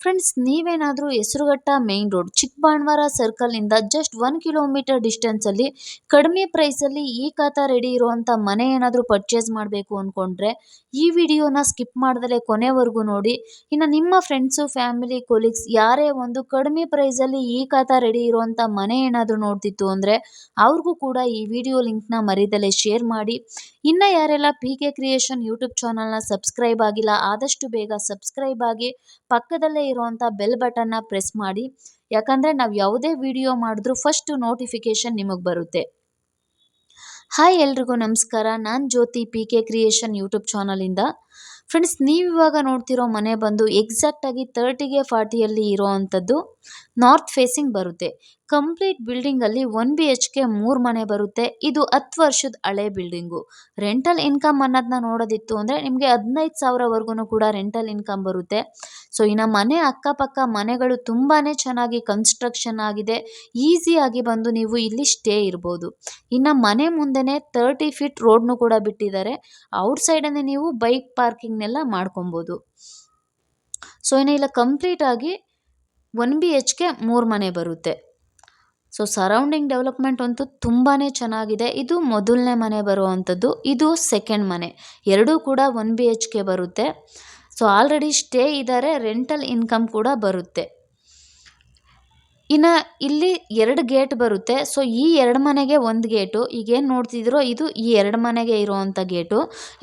Friends, ನೀವೇನಾದರೂ Hesaraghatta main road Chikkabanavara ಸರ್ಕಲಿಂದ just 1 kilometre ಡಿಸ್ಟೆನ್ಸಲ್ಲಿ ಕಡಿಮೆ ಪ್ರೈಸಲ್ಲಿ ಈ ಖಾತಾ ರೆಡಿ ಇರುವಂಥ ಮನೆ ಏನಾದರೂ ಪರ್ಚೇಸ್ ಮಾಡಬೇಕು ಅಂದ್ಕೊಂಡ್ರೆ ಈ ವಿಡಿಯೋನ ಸ್ಕಿಪ್ ಮಾಡ್ದಲೇ ಕೊನೆವರೆಗೂ ನೋಡಿ. ಇನ್ನು ನಿಮ್ಮ ಫ್ರೆಂಡ್ಸು, ಫ್ಯಾಮಿಲಿ, ಕೊಲೀಗ್ಸ್ ಯಾರೇ ಒಂದು ಕಡಿಮೆ ಪ್ರೈಸಲ್ಲಿ ಈ ಖಾತಾ ರೆಡಿ ಇರುವಂಥ ಮನೆ ಏನಾದರೂ ನೋಡ್ತಿತ್ತು ಅಂದರೆ ಅವ್ರಿಗೂ ಕೂಡ ಈ ವಿಡಿಯೋ ಲಿಂಕ್ನ ಮರಿದಲೇ ಶೇರ್ ಮಾಡಿ. ಇನ್ನು ಯಾರೆಲ್ಲ PK ಕ್ರಿಯೇಷನ್ ಯೂಟ್ಯೂಬ್ ಚಾನಲ್ನ ಸಬ್ಸ್ಕ್ರೈಬ್ ಆಗಿಲ್ಲ, ಆದಷ್ಟು ಬೇಗ ಸಬ್ಸ್ಕ್ರೈಬ್ ಆಗಿ ಪಕ್ಕದಲ್ಲೇ ಇರುವಂಥ ಬೆಲ್ ಬಟನ್ನ ಪ್ರೆಸ್ ಮಾಡಿ. ಯಾಕಂದರೆ ನಾವು ಯಾವುದೇ ವಿಡಿಯೋ ಮಾಡಿದ್ರೂ ಫಸ್ಟ್ ನೋಟಿಫಿಕೇಶನ್ ನಿಮಗೆ ಬರುತ್ತೆ. ಹಾಯ್, ಎಲ್ರಿಗೂ ನಮಸ್ಕಾರ. ನಾನು ಜ್ಯೋತಿ, PK ಕ್ರಿಯೇಷನ್ ಯೂಟ್ಯೂಬ್ ಚಾನಲಿಂದ. ಫ್ರೆಂಡ್ಸ್, ನೀವಿವಾಗ ನೋಡ್ತಿರೋ ಮನೆ ಬಂದು ಎಕ್ಸಾಕ್ಟಾಗಿ 30ಗೆ 40ಯಲ್ಲಿ ಇರೋ ಅಂಥದ್ದು ನಾರ್ತ್ ಫೇಸಿಂಗ್ ಬರುತ್ತೆ. ಕಂಪ್ಲೀಟ್ ಬಿಲ್ಡಿಂಗಲ್ಲಿ 1 BHK 3 ಮನೆ ಬರುತ್ತೆ. ಇದು 10 ವರ್ಷದ ಹಳೆ ಬಿಲ್ಡಿಂಗು. ರೆಂಟಲ್ ಇನ್ಕಮ್ ಅನ್ನೋದನ್ನ ನೋಡೋದಿತ್ತು ಅಂದರೆ ನಿಮಗೆ 15,000ವರೆಗೂ ಕೂಡ ರೆಂಟಲ್ ಇನ್ಕಮ್ ಬರುತ್ತೆ. ಸೊ ಇನ್ನು ಮನೆ ಅಕ್ಕಪಕ್ಕ ಮನೆಗಳು ತುಂಬಾ ಚೆನ್ನಾಗಿ ಕನ್ಸ್ಟ್ರಕ್ಷನ್ ಆಗಿದೆ. ಈಸಿಯಾಗಿ ಬಂದು ನೀವು ಇಲ್ಲಿ ಸ್ಟೇ ಇರ್ಬೋದು. ಇನ್ನು ಮನೆ ಮುಂದೆನೇ 30 ಫೀಟ್ ರೋಡ್ನು ಕೂಡ ಬಿಟ್ಟಿದ್ದಾರೆ. ಔಟ್ಸೈಡನ್ನೇ ನೀವು ಬೈಕ್ ಪಾರ್ಕಿಂಗ್ನೆಲ್ಲ ಮಾಡ್ಕೊಬೋದು. ಸೊ ಇನ್ನು ಇಲ್ಲ ಕಂಪ್ಲೀಟಾಗಿ 1 BHK 3 ಮನೆ ಬರುತ್ತೆ. ಸೊ ಸರೌಂಡಿಂಗ್ ಡೆವಲಪ್ಮೆಂಟ್ ಅಂತೂ ತುಂಬಾ ಚೆನ್ನಾಗಿದೆ. ಇದು ಮೊದಲನೇ ಮನೆ ಬರುವಂಥದ್ದು, ಇದು ಸೆಕೆಂಡ್ ಮನೆ. ಎರಡೂ ಕೂಡ 1 BHK ಬರುತ್ತೆ. ಸೊ ಆಲ್ರೆಡಿ ಸ್ಟೇ ಇದ್ದಾರೆ, ರೆಂಟಲ್ ಇನ್ಕಮ್ ಕೂಡ ಬರುತ್ತೆ. ಇನ್ನು ಇಲ್ಲಿ 2 ಗೇಟ್ ಬರುತ್ತೆ. ಸೊ ಈ 2 ಮನೆಗೆ 1 ಗೇಟು. ಈಗೇನು ನೋಡ್ತಿದ್ದೀರೋ ಇದು ಈ 2 ಮನೆಗೆ ಇರುವಂಥ ಗೇಟು.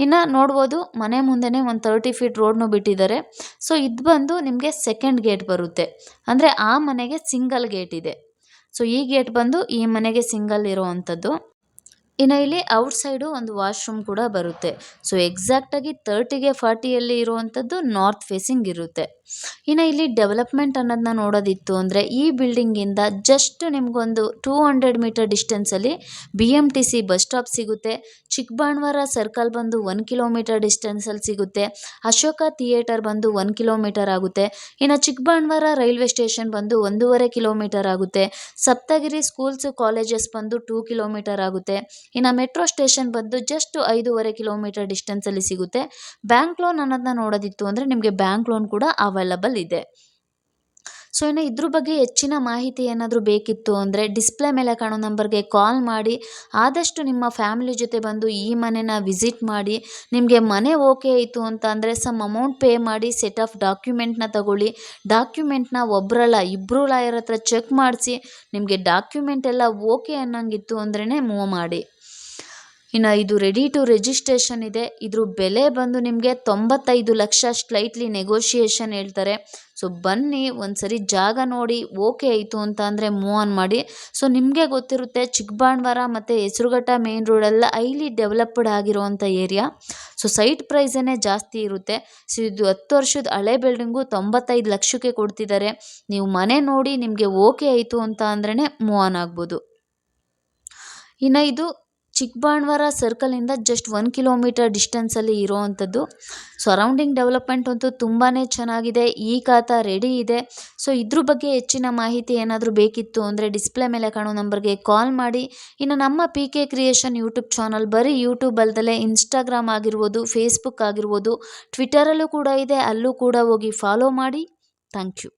ಇನ್ನು ನೋಡ್ಬೋದು ಮನೆ ಮುಂದೆನೇ ಒಂದು 30 ಫೀಟ್ ರೋಡ್ನು ಬಿಟ್ಟಿದ್ದಾರೆ. ಸೊ ಇದು ಬಂದು ನಿಮಗೆ ಸೆಕೆಂಡ್ ಗೇಟ್ ಬರುತ್ತೆ. ಅಂದರೆ ಆ ಮನೆಗೆ ಸಿಂಗಲ್ ಗೇಟ್ ಇದೆ. ಸೊ ಈ ಗೇಟ್ ಬಂದು ಈ ಮನೆಗೆ ಸಿಂಗಲ್ ಇರೋವಂಥದ್ದು. ಇನ್ನು ಇಲ್ಲಿ ಔಟ್ಸೈಡು ಒಂದು ವಾಶ್ರೂಮ್ ಕೂಡ ಬರುತ್ತೆ. ಸೊ ಎಕ್ಸಾಕ್ಟಾಗಿ 30ಗೆ 40ಯಲ್ಲಿ ಇರುವಂಥದ್ದು ನಾರ್ತ್ ಫೇಸಿಂಗ್ ಇರುತ್ತೆ. ಇನ್ನು ಇಲ್ಲಿ ಡೆವಲಪ್ಮೆಂಟ್ ಅನ್ನೋದನ್ನ ನೋಡೋದಿತ್ತು ಅಂದರೆ ಈ ಬಿಲ್ಡಿಂಗಿಂದ ಜಸ್ಟ್ ನಿಮಗೊಂದು 200 ಮೀಟರ್ ಡಿಸ್ಟೆನ್ಸಲ್ಲಿ BMTC ಬಸ್ ಸ್ಟಾಪ್ ಸಿಗುತ್ತೆ. ಚಿಕ್ಕಬಾಣವಾರ ಸರ್ಕಲ್ ಬಂದು 1 ಕಿಲೋಮೀಟರ್ ಡಿಸ್ಟೆನ್ಸಲ್ಲಿ ಸಿಗುತ್ತೆ. ಅಶೋಕ ಥಿಯೇಟರ್ ಬಂದು 1 ಕಿಲೋಮೀಟರ್ ಆಗುತ್ತೆ. ಇನ್ನು ಚಿಕ್ಕಬಾಣವಾರ ರೈಲ್ವೆ ಸ್ಟೇಷನ್ ಬಂದು 1.5 ಕಿಲೋಮೀಟರ್ ಆಗುತ್ತೆ. ಸಪ್ತಗಿರಿ ಸ್ಕೂಲ್ಸು ಕಾಲೇಜಸ್ ಬಂದು 2 ಕಿಲೋಮೀಟರ್ ಆಗುತ್ತೆ. ಇನ್ನು ಮೆಟ್ರೋ ಸ್ಟೇಷನ್ ಬಂದು ಜಸ್ಟ್ 5.5 ಕಿಲೋಮೀಟರ್ ಡಿಸ್ಟೆನ್ಸಲ್ಲಿ ಸಿಗುತ್ತೆ. ಬ್ಯಾಂಕ್ ಲೋನ್ ಅನ್ನೋದನ್ನ ನೋಡೋದಿತ್ತು ಅಂದರೆ ನಿಮಗೆ ಬ್ಯಾಂಕ್ ಲೋನ್ ಕೂಡ ಅವೈಲಬಲ್ ಇದೆ. ಸೊ ಇನ್ನು ಇದ್ರ ಬಗ್ಗೆ ಹೆಚ್ಚಿನ ಮಾಹಿತಿ ಏನಾದರೂ ಬೇಕಿತ್ತು ಅಂದರೆ ಡಿಸ್ಪ್ಲೇ ಮೇಲೆ ಕಾಣೋ ನಂಬರ್ಗೆ ಕಾಲ್ ಮಾಡಿ ಆದಷ್ಟು ನಿಮ್ಮ ಫ್ಯಾಮಿಲಿ ಜೊತೆ ಬಂದು ಈ ಮನೆನ ವಿಸಿಟ್ ಮಾಡಿ. ನಿಮಗೆ ಮನೆ ಓಕೆ ಆಯಿತು ಅಂತ ಅಂದರೆ ಸಮ್ ಅಮೌಂಟ್ ಪೇ ಮಾಡಿ ಸೆಟ್ ಆಫ್ ಡಾಕ್ಯುಮೆಂಟ್ನ ತಗೊಳ್ಳಿ. ಡಾಕ್ಯುಮೆಂಟ್ನ ಒಬ್ಬರಲ್ಲ 2 ಲಾಯರ್ ಹತ್ರ ಚೆಕ್ ಮಾಡಿಸಿ ನಿಮಗೆ ಡಾಕ್ಯುಮೆಂಟ್ ಎಲ್ಲ ಓಕೆ ಅನ್ನೋಂಗಿತ್ತು ಅಂದ್ರೇ ಮೂವ್ ಮಾಡಿ. ಇನ್ನು ಇದು ರೆಡಿ ಟು ರಿಜಿಸ್ಟ್ರೇಷನ್ ಇದೆ. ಇದ್ರ ಬೆಲೆ ಬಂದು ನಿಮಗೆ 95 ಲಕ್ಷ ಸ್ಲೈಟ್ಲಿ ನೆಗೋಷಿಯೇಷನ್ ಹೇಳ್ತಾರೆ. ಸೊ ಬನ್ನಿ ಒಂದ್ಸರಿ ಜಾಗ ನೋಡಿ ಓಕೆ ಆಯಿತು ಅಂತ ಅಂದರೆ ಮೂವ್ ಆನ್ ಮಾಡಿ. ಸೊ ನಿಮಗೆ ಗೊತ್ತಿರುತ್ತೆ ಚಿಕ್ಕಬಾಣವಾರ ಮತ್ತು ಹೆಸರುಘಟ್ಟ ಮೇನ್ ರೋಡೆಲ್ಲ ಹೈಲಿ ಡೆವಲಪ್ಡ್ ಆಗಿರುವಂಥ ಏರಿಯಾ. ಸೊ ಸೈಟ್ ಪ್ರೈಸೇ ಜಾಸ್ತಿ ಇರುತ್ತೆ. ಸೊ ಇದು 10 ವರ್ಷದ ಹಳೆ ಬಿಲ್ಡಿಂಗು 95 ಲಕ್ಷಕ್ಕೆ ಕೊಡ್ತಿದ್ದಾರೆ. ನೀವು ಮನೆ ನೋಡಿ ನಿಮಗೆ ಓಕೆ ಆಯಿತು ಅಂತ ಅಂದ್ರೇ ಮೂವ್ ಆನ್ ಆಗ್ಬೋದು. ಇನ್ನು ಇದು ಚಿಕ್ಕಬಾಣವಾರ ಸರ್ಕಲಿಂದ ಜಸ್ಟ್ 1 ಕಿಲೋಮೀಟರ್ ಡಿಸ್ಟೆನ್ಸಲ್ಲಿ ಇರೋವಂಥದ್ದು. ಸರೌಂಡಿಂಗ್ ಡೆವಲಪ್ಮೆಂಟ್ ಅಂತೂ ತುಂಬಾ ಚೆನ್ನಾಗಿದೆ. ಈ ಖಾತಾ ರೆಡಿ ಇದೆ. ಸೊ ಇದ್ರ ಬಗ್ಗೆ ಹೆಚ್ಚಿನ ಮಾಹಿತಿ ಏನಾದರೂ ಬೇಕಿತ್ತು ಅಂದರೆ ಡಿಸ್ಪ್ಲೇ ಮೇಲೆ ಕಾಣೋ ನಂಬರ್ಗೆ ಕಾಲ್ ಮಾಡಿ. ಇನ್ನು ನಮ್ಮ PK ಕ್ರಿಯೇಷನ್ ಯೂಟ್ಯೂಬ್ ಚಾನಲ್ ಬರೀ ಯೂಟ್ಯೂಬ್ ಅಲ್ದಲೇ ಇನ್ಸ್ಟಾಗ್ರಾಮ್ ಆಗಿರ್ಬೋದು, ಫೇಸ್ಬುಕ್ ಆಗಿರ್ಬೋದು, ಟ್ವಿಟರಲ್ಲೂ ಕೂಡ ಇದೆ. ಅಲ್ಲೂ ಕೂಡ ಹೋಗಿ ಫಾಲೋ ಮಾಡಿ. Thank you.